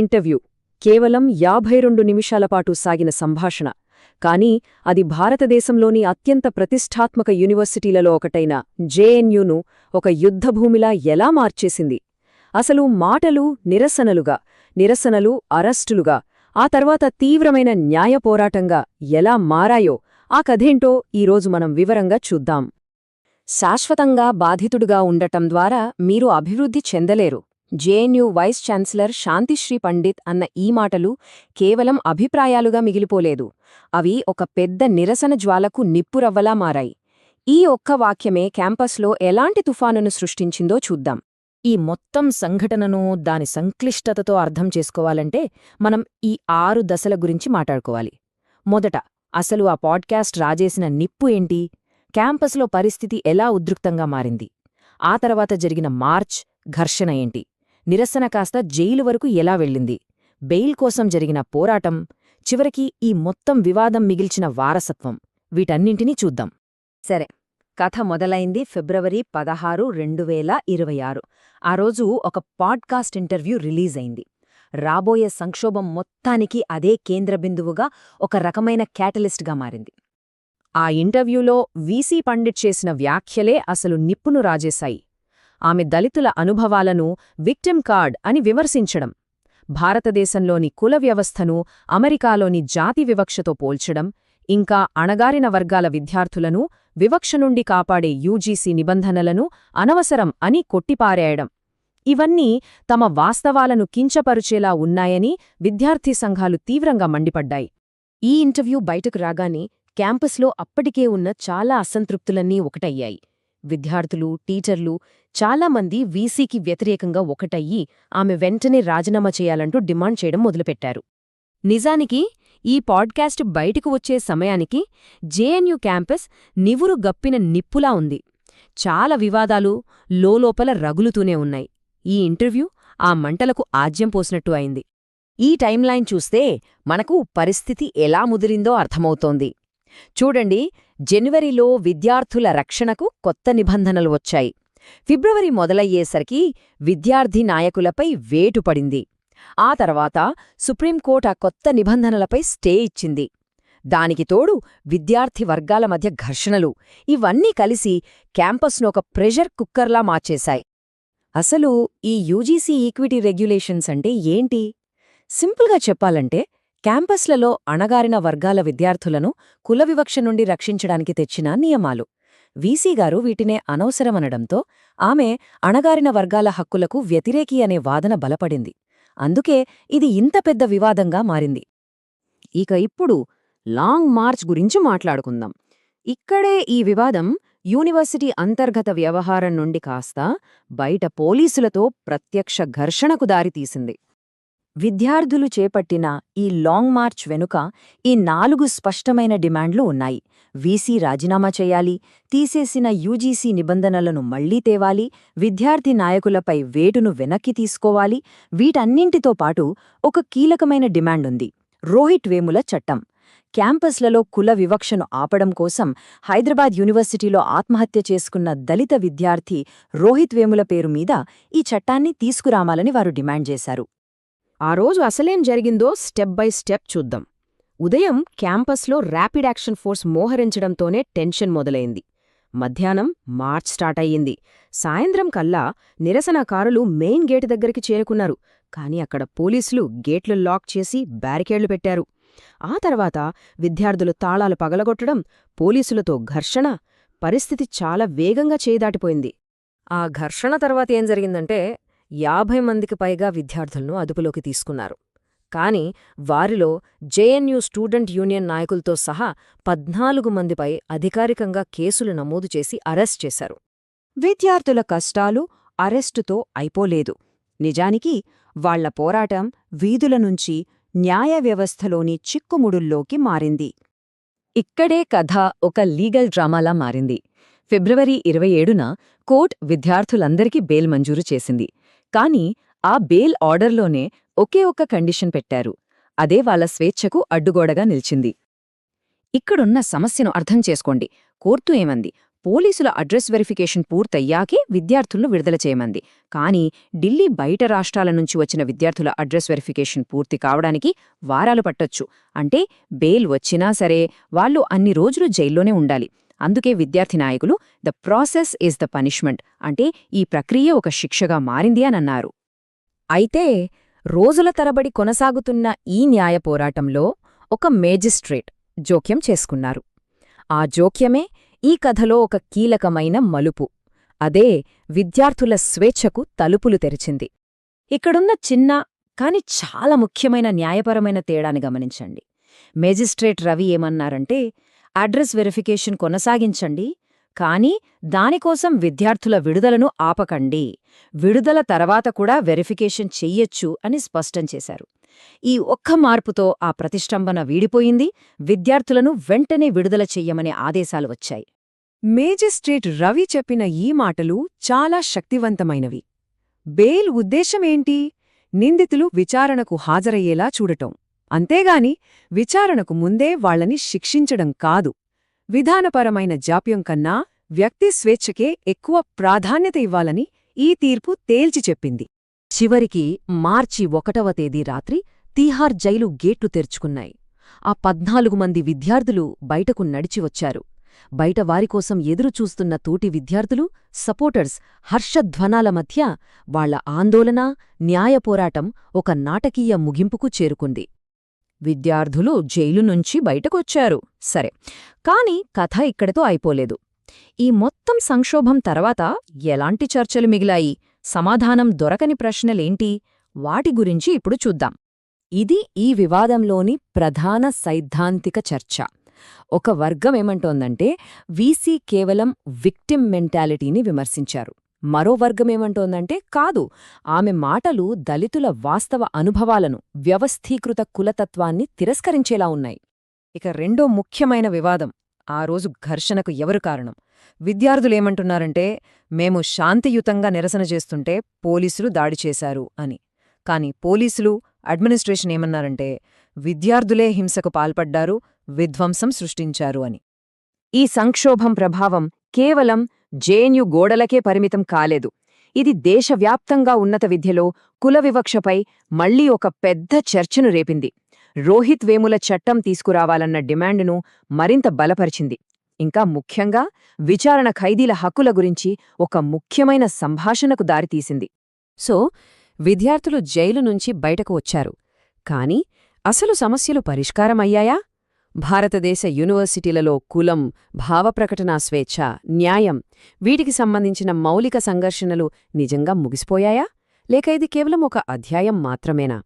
Interview కేవలం 52 నిమిషాల పాటు సాగిన సంభాషణ. కానీ అది భారతదేశంలోని అత్యంత ప్రతిష్ఠాత్మక యూనివర్సిటీలలో ఒకటైన జేఎన్యూను ఒక యుద్ధభూమిలా ఎలా మార్చేసింది. అసలు మాటలు నిరసనలు అరెస్టులుగా, ఆ తర్వాత తీవ్రమైన న్యాయ పోరాటంగా ఎలా మారాయో ఆ కథేంటో ఈరోజు మనం వివరంగా చూద్దాం. శాశ్వతంగా బాధితుడుగా ఉండటం ద్వారా మీరు అభివృద్ధి చెందలేరు. JNU vice chancellor Santishree Pandit అన్న ఈ మాటలు కేవలం అభిప్రాయాలుగా మిగిలిపోలేదు. అవి ఒక పెద్ద నిరసన జ్వాలకు నిప్పురవ్వలా మారాయి. ఈ ఒక్క వాక్యమే క్యాంపస్లో ఎలాంటి తుఫానును సృష్టించిందో చూద్దాం. ఈ మొత్తం సంఘటనను దాని సంక్లిష్టతతో అర్థం చేసుకోవాలంటే మనం ఈ 6 దశల గురించి మాట్లాడుకోవాలి. మొదట, అసలు ఆ పాడ్కాస్ట్ రాజేసిన నిప్పు ఏంటి? క్యాంపస్లో పరిస్థితి ఎలా ఉద్రిక్తంగా మారింది? ఆ తర్వాత జరిగిన మార్చ్, ఘర్షణ ఏంటి? నిరసన కాస్త జైలు వరకు ఎలా వెళ్ళింది? బెయిల్ కోసం జరిగిన పోరాటం, చివరికి ఈ మొత్తం వివాదం మిగిల్చిన వారసత్వం, వీటన్నింటినీ చూద్దాం. సరే, కథ మొదలైంది ఫిబ్రవరి 16, 2026. ఆ రోజు ఒక పాడ్కాస్ట్ ఇంటర్వ్యూ రిలీజ్ అయింది. రాబోయే సంక్షోభం మొత్తానికి అదే కేంద్రబిందువుగా, ఒక రకమైన క్యాటలిస్ట్గా మారింది. ఆ ఇంటర్వ్యూలో వీసీ పండిట్ చేసిన వ్యాఖ్యలే అసలు నిప్పును రాజేశాయి. ఆమె దళితుల అనుభవాలను విక్టిమ్ కార్డ్ అని విమర్శించడం, భారతదేశంలోని కుల వ్యవస్థను అమెరికాలోని జాతి వివక్షతో పోల్చడం, ఇంకా అణగారిన వర్గాల విద్యార్థులను వివక్ష నుండి కాపాడే యూజీసీ నిబంధనలను అనవసరం అని కొట్టిపారేయడం, ఇవన్నీ తమ వాస్తవాలను కించపరుచేలా ఉన్నాయని విద్యార్థి సంఘాలు తీవ్రంగా మండిపడ్డాయి. ఈ ఇంటర్వ్యూ బయటకు రాగానే క్యాంపస్లో అప్పటికే ఉన్న చాలా అసంతృప్తులన్నీ ఒకటయ్యాయి. విద్యార్థులు, టీచర్లు చాలామంది వీసీకి వ్యతిరేకంగా ఒకటయ్యి ఆమె వెంటనే రాజీనామా చేయాలంటూ డిమాండ్ చేయడం మొదలుపెట్టారు. నిజానికి ఈ పాడ్కాస్ట్ బయటకు వచ్చే సమయానికి జేఎన్యూ క్యాంపస్ నివురు గప్పిన నిప్పులా ఉంది. చాలా వివాదాలు లోలోపల రగులుతూనే ఉన్నాయి. ఈ ఇంటర్వ్యూ ఆ మంటలకు ఆజ్యం పోసినట్టు అయింది. ఈ టైంలైన్ చూస్తే మనకు పరిస్థితి ఎలా ముదిరిందో అర్థమవుతోంది. చూడండి, జనవరిలో విద్యార్థుల రక్షణకు కొత్త నిబంధనలు వచ్చాయి. ఫిబ్రవరి మొదలయ్యేసరికి విద్యార్థి నాయకులపై వేటు పడింది. ఆ తర్వాత సుప్రీంకోర్టు ఆ కొత్త నిబంధనలపై స్టే ఇచ్చింది. దానికి తోడు విద్యార్థి వర్గాల మధ్య ఘర్షణలు, ఇవన్నీ కలిసి క్యాంపస్ను ఒక ప్రెషర్ కుక్కర్లా మార్చేశాయి. అసలు ఈ యూజీసీ ఈక్విటీ రెగ్యులేషన్స్ అంటే ఏంటి? సింపుల్గా చెప్పాలంటే, క్యాంపస్లలో అణగారిన వర్గాల విద్యార్థులను కుల వివక్ష నుండి రక్షించడానికి తెచ్చిన నియమాలు. వీసీగారు వీటినే అనవసరమనడంతో ఆమె అణగారిన వర్గాల హక్కులకు వ్యతిరేకి అనే వాదన బలపడింది. అందుకే ఇది ఇంత పెద్ద వివాదంగా మారింది. ఇప్పుడు లాంగ్ మార్చ్ గురించి మాట్లాడుకుందాం. ఇక్కడే ఈ వివాదం యూనివర్సిటీ అంతర్గత వ్యవహారం నుండి కాస్త బయట పోలీసులతో ప్రత్యక్ష ఘర్షణకు దారితీసింది. విద్యార్థులు చేపట్టిన ఈ లాంగ్ మార్చ్ వెనుక ఈ 4 స్పష్టమైన డిమాండ్లు ఉన్నాయి. వీసీ రాజీనామా చేయాలి, తీసేసిన యూజీసీ నిబంధనలను మళ్లీ తేవాలి, విద్యార్థి నాయకులపై వేటును వెనక్కి తీసుకోవాలి. వీటన్నింటితో పాటు ఒక కీలకమైన డిమాండుంది: రోహిత్ వేముల చట్టం. క్యాంపస్లలో కుల వివక్షను ఆపడం కోసం హైదరాబాద్ యూనివర్సిటీలో ఆత్మహత్య చేసుకున్న దళిత విద్యార్థి రోహిత్ వేముల పేరు మీద ఈ చట్టాన్ని తీసుకురామాలని వారు డిమాండ్ చేశారు. ఆ రోజు అసలేం జరిగిందో స్టెప్ బై స్టెప్ చూద్దాం. ఉదయం క్యాంపస్లో ర్యాపిడ్ యాక్షన్ ఫోర్స్ మోహరించడంతోనే టెన్షన్ మొదలైంది. మధ్యాహ్నం మార్చ్ స్టార్ట్ అయ్యింది. సాయంత్రం కల్లా నిరసనకారులు మెయిన్ గేటు దగ్గరికి చేరుకున్నారు. కాని అక్కడ పోలీసులు గేట్లు లాక్ చేసి బ్యారికేడ్లు పెట్టారు. ఆ తర్వాత విద్యార్థులు తాళాలు పగలగొట్టడం, పోలీసులతో ఘర్షణ, పరిస్థితి చాలా వేగంగా చేదాటిపోయింది. ఆ ఘర్షణ తర్వాత ఏం జరిగిందంటే, 50 మందికి పైగా విద్యార్థులను అదుపులోకి తీసుకున్నారు. కాని వారిలో జేఎన్యూ స్టూడెంట్ యూనియన్ నాయకులతో సహా 14 మందిపై అధికారికంగా కేసులు నమోదు చేసి అరెస్ట్ చేశారు. విద్యార్థుల కష్టాలు అరెస్టుతో అయిపోలేదు. నిజానికి వాళ్ల పోరాటం వీధుల నుంచి న్యాయ వ్యవస్థలోని చిక్కుముడుల్లోకి మారింది. ఇక్కడే కథ ఒక లీగల్ డ్రామాలా మారింది. ఫిబ్రవరి 27న కోర్టు విద్యార్థులందరికీ బెయిల్ మంజూరు చేసింది. కాని ఆ బెయిల్ ఆర్డర్లోనే ఒకే ఒక్క కండిషన్ పెట్టారు. అదే వాళ్ల స్వేచ్ఛకు అడ్డుగోడగా నిల్చింది. ఇక్కడున్న సమస్యను అర్థం చేసుకోండి. కోర్టు ఏమంది? పోలీసుల అడ్రస్ వెరిఫికేషన్ పూర్తయ్యాకే విద్యార్థులను విడుదల చేయమంది. కానీ ఢిల్లీ బయట రాష్ట్రాల నుంచి వచ్చిన విద్యార్థుల అడ్రస్ వెరిఫికేషన్ పూర్తి కావడానికి వారాలు పట్టొచ్చు. అంటే బెయిల్ వచ్చినా సరే వాళ్ళు అన్ని రోజులు జైల్లోనే ఉండాలి. అందుకే విద్యార్థి నాయకులు the process is the punishment, అంటే ఈ ప్రక్రియ ఒక శిక్షగా మారింది అనన్నారు. అయితే రోజుల తరబడి కొనసాగుతున్న ఈ న్యాయ పోరాటంలో ఒక మేజిస్ట్రేట్ జోక్యం చేసుకున్నారు. ఆ జోక్యమే ఈ కథలో ఒక కీలకమైన మలుపు. అదే విద్యార్థుల స్వేచ్ఛకు తలుపులు తెరిచింది. ఇక్కడున్న చిన్న కాని చాలా ముఖ్యమైన న్యాయపరమైన తేడాని గమనించండి. మేజిస్ట్రేట్ రవి ఏమన్నారంటే, అడ్రస్ వెరిఫికేషన్ కొనసాగించండి, కానీ దానికోసం విద్యార్థుల విడుదలను ఆపకండి, విడుదల తర్వాత కూడా వెరిఫికేషన్ చెయ్యొచ్చు అని స్పష్టం చేశారు. ఈ ఒక్క మార్పుతో ఆ ప్రతిష్టంభన వీడిపోయింది. విద్యార్థులను వెంటనే విడుదల చెయ్యమనే ఆదేశాలు వచ్చాయి. మేజిస్ట్రేట్ రవి చెప్పిన ఈ మాటలు చాలా శక్తివంతమైనవి. బెయిల్ ఉద్దేశమేంటి? నిందితులు విచారణకు హాజరయ్యేలా చూడటం, అంతేగాని విచారణకు ముందే వాళ్లని శిక్షించడం కాదు. విధానపరమైన జాప్యం కన్నా వ్యక్తి స్వేచ్ఛకే ఎక్కువ ప్రాధాన్యత ఇవ్వాలని ఈ తీర్పు తేల్చి చెప్పింది. చివరికి మార్చి 1వ తేదీ రాత్రి తీహార్ జైలు గేట్లు తెరుచుకున్నాయి. ఆ 14 మంది విద్యార్థులు బయటకు నడిచివచ్చారు. బయట వారికోసం ఎదురుచూస్తున్న తోటి విద్యార్థులు, సపోర్టర్స్ హర్షధ్వనాల మధ్య వాళ్ల ఆందోళన, న్యాయ పోరాటం ఒక నాటకీయ ముగింపుకు చేరుకుంది. విద్యార్థులు జైలు నుంచి బయటకొచ్చారు, సరే. కాని కథ ఇక్కడితో అయిపోలేదు. ఈ మొత్తం సంక్షోభం తర్వాత ఎలాంటి చర్చలు మిగిలాయి? సమాధానం దొరకని ప్రశ్నలేంటి? వాటి గురించి ఇప్పుడు చూద్దాం. ఇది ఈ వివాదంలోని ప్రధాన సైద్ధాంతిక చర్చ. ఒక వర్గమేమంటోందంటే వీసీ కేవలం విక్టిమ్ మెంటాలిటీని విమర్శించారు. మరో వర్గమేమంటోందంటే కాదు, ఆమె మాటలు దళితుల వాస్తవ అనుభవాలను, వ్యవస్థీకృత కులతత్వాన్ని తిరస్కరించేలా ఉన్నాయి. ఇక రెండో ముఖ్యమైన వివాదం, ఆ రోజు ఘర్షణకు ఎవరు కారణం? విద్యార్థులేమంటున్నారంటే, మేము శాంతియుతంగా నిరసన చేస్తుంటే పోలీసులు దాడి చేశారు అని. కాని పోలీసులు, అడ్మినిస్ట్రేషన్ ఏమన్నారంటే, విద్యార్థులే హింసకు పాల్పడ్డారు, విధ్వంసం సృష్టించారు అని. ఈ సంక్షోభం ప్రభావం కేవలం జేఎన్యూ గోడలకే పరిమితం కాలేదు. ఇది దేశవ్యాప్తంగా ఉన్నత విద్యలో కుల వివక్షపై మళ్లీ ఒక పెద్ద చర్చను రేపింది. రోహిత్ వేముల చట్టం తీసుకురావాలన్న డిమాండును మరింత బలపరిచింది. ఇంకా ముఖ్యంగా విచారణ ఖైదీల హక్కుల గురించి ఒక ముఖ్యమైన సంభాషణకు దారితీసింది. సో, విద్యార్థులు జైలు నుంచి బయటకు వచ్చారు. కాని అసలు సమస్యలు పరిష్కారమయ్యాయా? భారతదేశ యూనివర్సిటీలలో కులం, భావప్రకటనా స్వేచ్ఛ, న్యాయం, వీటికి సంబంధించిన మౌలిక సంఘర్షణలు నిజంగా ముగిసిపోయాయా? లేక ఇది కేవలం ఒక అధ్యాయం మాత్రమేనా?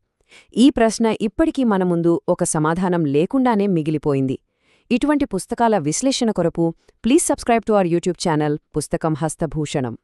ఈ ప్రశ్న ఇప్పటికీ మన ముందు ఒక సమాధానం లేకుండానే మిగిలిపోయింది. ఇటువంటి పుస్తకాల విశ్లేషణ కొరకు please subscribe to our YouTube channel పుస్తకం హస్తభూషణం.